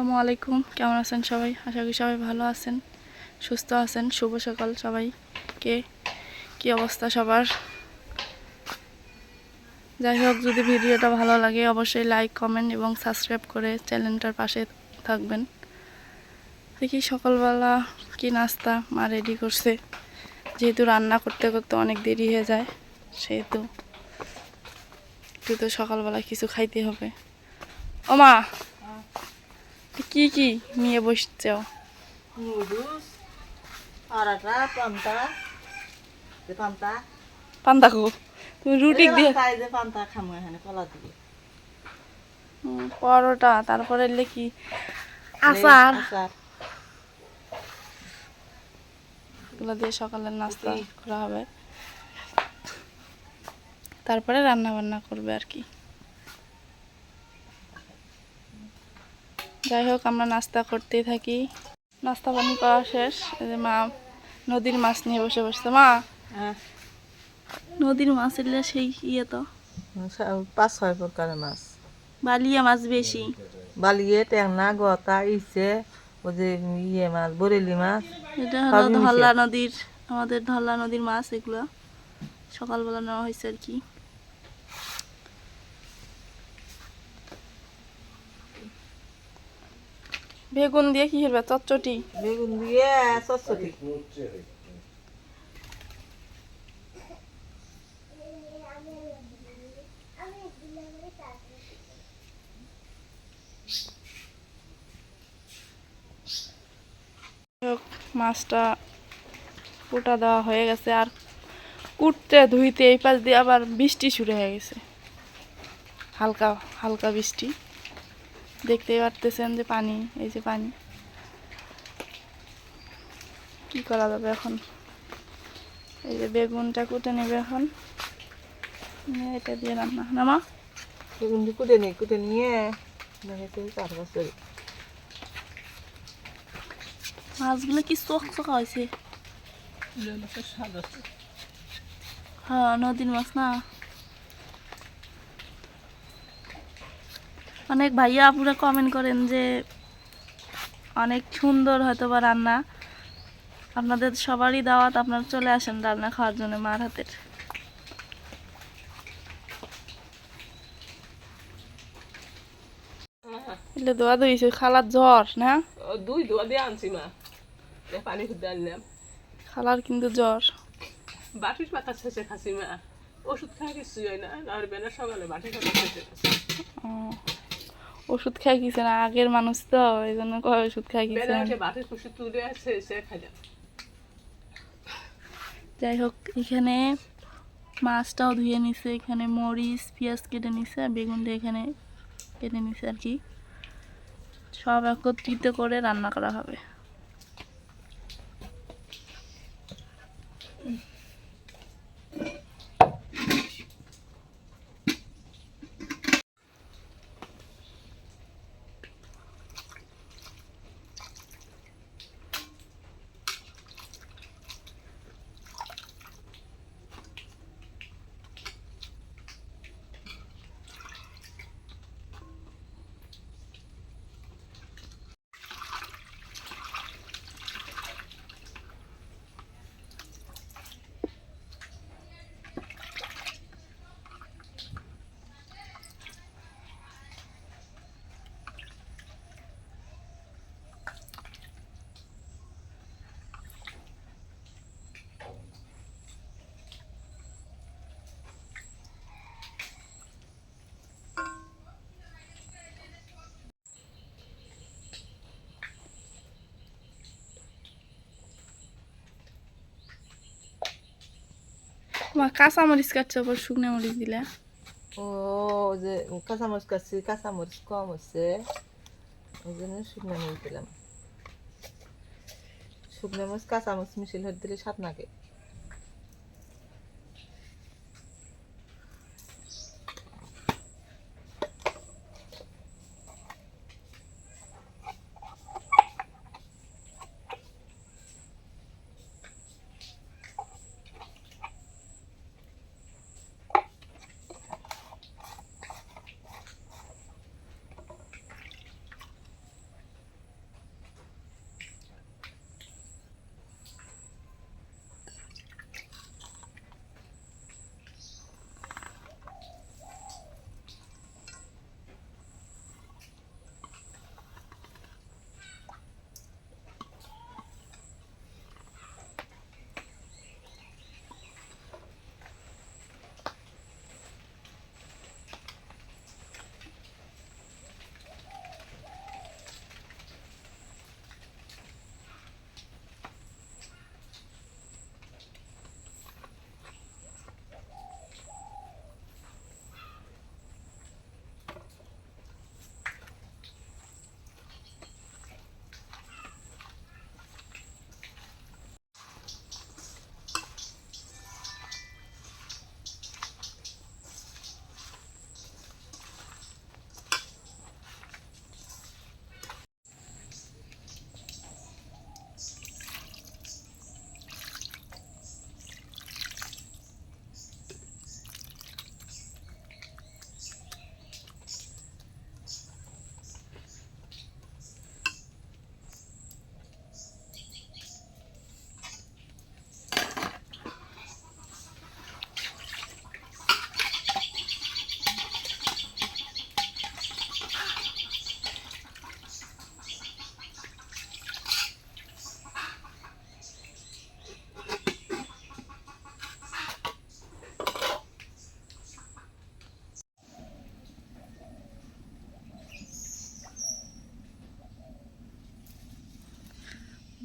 আসসালামু আলাইকুম, কেমন আছেন সবাই? আশা করি সবাই ভালো আছেন, সুস্থ আছেন। শুভ সকাল সবাইকে। কি অবস্থা সবার? যাই হোক, যদি ভিডিওটা ভালো লাগে অবশ্যই লাইক, কমেন্ট এবং সাবস্ক্রাইব করে চ্যানেলটার পাশে থাকবেন। দেখি সকালবেলা কি নাস্তা মা রেডি করছে। যেহেতু রান্না করতে করতে অনেক দেরি হয়ে যায়, সেহেতু একটু তো সকালবেলা কিছু খাইতে হবে। ও মা, কি কি নিয়ে বসছো? নুডলস, পরাটা, পান্তা পান্তা খো, তুমি রুটি দিয়ে পান্তা এই যে পান্তা খামো এখানে কলা দিয়ে পরোটা, তারপরে কি আচার, আচার এগুলো দিয়ে সকালের নাস্তা করা হবে। তারপরে রান্না বান্না করবে আর কি। যাই হোক, আমরা নাস্তা করতেই থাকি। নাস্তা পানি করা শেষ। এই যে মা নদীর মাছ নিয়ে বসে বসছে। মা, নদীর মাছ এলে সেই তো 5-6 প্রকারের মাছ, বালিয়া মাছ বেশি। বালিয়ে ট্যাংনা গতা ইসে ও যে মাছ বরেলি মাছ এটা হলো সবই মিশে। ধল্লা নদীর, আমাদের ধল্লা নদীর মাছ। এগুলো সকালবেলা নেওয়া হয়েছে আর কি। বেগুন দিয়ে কি করবে? চটচটি। বেগুন দিয়ে চচ্চড়ি। মাছটা কুটা দেওয়া হয়ে গেছে, আর কুটতে ধুইতে এই পাশ দিয়ে আবার বৃষ্টি শুরু হয়ে গেছে। হালকা হালকা বৃষ্টি, দেখতেই পারতেছেন যে পানি, এই যে পানি। কি করা যাবে এখন? এই যে বেগুনটা কুটে নেবে এখন, এটা দিয়ে রান্না নামা। বেগুন দিয়ে কুটে নিয়ে তারপর মাছগুলো কি চোখ চোখা হয়েছে? হ্যাঁ, নদীর মাছ না। অনেক ভাইয়া আপুরা কমেন্ট করেন যে অনেক সুন্দর হয়তো বা রান্না। আপনাদের সবারই দাওয়াত, আপনারা চলে আসেন রান্না খাওয়ার জন্য মার হাতের। এলে দোয়া দইছে খালার জ্বর না? দুই দোয়া দিয়ে আনছি মা, পানি খুঁজতে আনলাম। খালার কিন্তু জ্বর। বাটির পাতা শেষে খাসি মা, ওষুধ খাওয়া কিছুই হয় না, আর বেলা সকালে বাটির পাতা শেষে খাসি। ওষুধ খাই কিছু না, আগের মানুষ তো এই জন্য কয় ওষুধ খাই কিছু বেলা না। উঠে বাটির খুশি তুলে আসে সে খাইলাম। যাই হোক, এখানে মাছটাও ধুয়ে নিছে, এখানে মরিচ পেঁয়াজ কেটে নিছে, আর বেগুনটা এখানে কেটে নিছে আর কি। সব একত্রিত করে রান্না করা হবে। মা কাঁচা মরিচ কাটছে, ওপর শুকনো মরিচ দিলে। ও যে কাঁচামরিচ কাটছি, কাঁচামরিচ কম হচ্ছে, ওই জন্য শুকনো মরিচ দিলাম। শুকনো মরিচ কাঁচামরিচ মিশিয়ে হয়ে দিলে স্বাদ লাগে।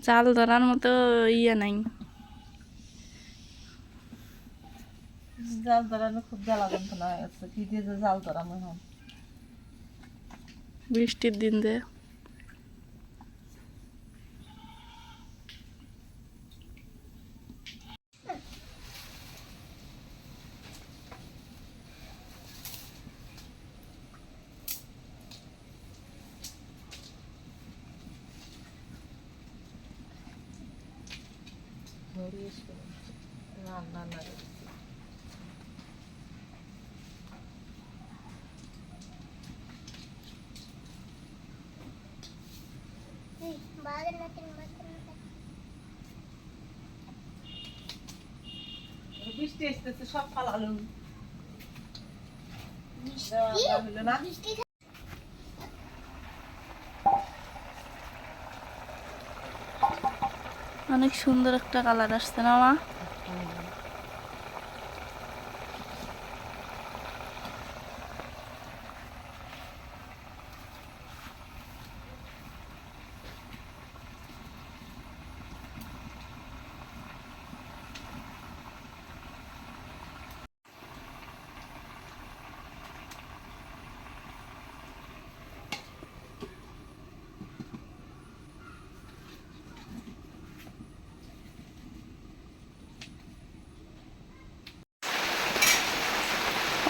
জাল ধরার মতো ইয়ে নাই। জাল ধরানো খুব জ্বালা যন্ত্রণা হয়ে গেছে, কি দিয়ে যে জাল ধরাম এখন। বৃষ্টির দিন যে রান্না না বৃষ্টি আসতেছে, সব ফালালু হলো না। অনেক সুন্দর একটা কালার আসছে না মা?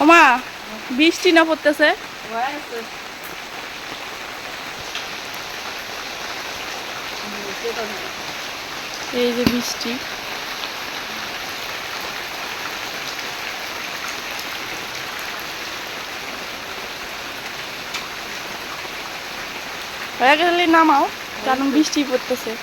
ও মা, বৃষ্টি না পড়তেছে? এই যে বৃষ্টি। হয়ে গেলে নামাও, কারণ বৃষ্টি পড়তেছে।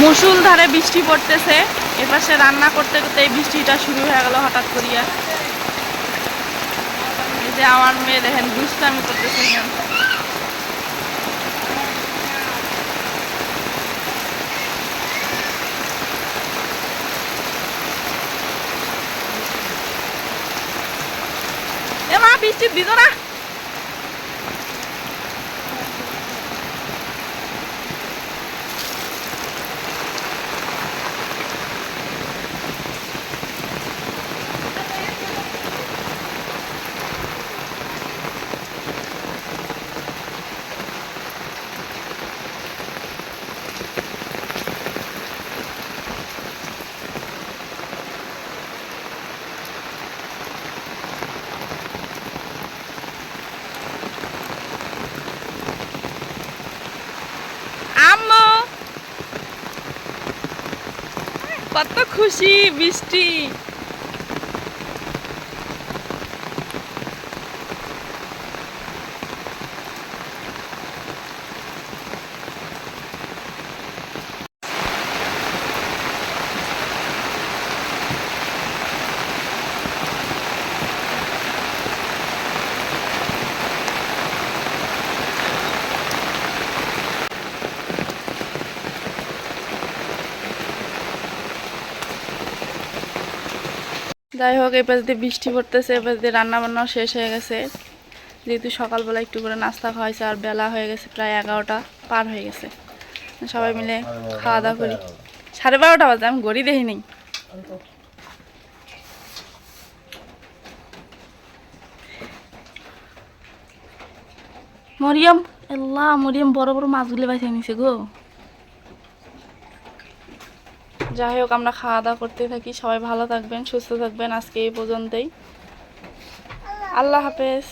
মুষলধারে বৃষ্টি পড়তেছে, এপাশে রান্না করতে করতে এই বৃষ্টিটা শুরু হয়ে গেল হঠাৎ করিয়া। এই যে আমার মেয়ে দেখেন দুষ্টামি করতেছে। এ মা, বৃষ্টি দিত না। আম্মু কত খুশি বৃষ্টি। যাই হোক, এবার দিয়ে বৃষ্টি পড়তেছে, এবার দিয়ে রান্না বান্নাও শেষ হয়ে গেছে। যেহেতু সকালবেলা একটু করে নাস্তা খাওয়াইছে, আর বেলা হয়ে গেছে প্রায় 11টা পার হয়ে গেছে। সবাই মিলে খাওয়া দাওয়া করি। 12:30 বাজে, আমি ঘড়ি দেখি নেই। মরিয়ম, আল্লাহ, মরিয়ম বড় বড় মাছগুলো বাইছে নিছে গো। যাই হোক, আমরা খাওয়া দাওয়া করতে থাকি। সবাই ভালো থাকবেন, সুস্থ থাকবেন। আজকে এই পর্যন্তই। আল্লাহ হাফেজ।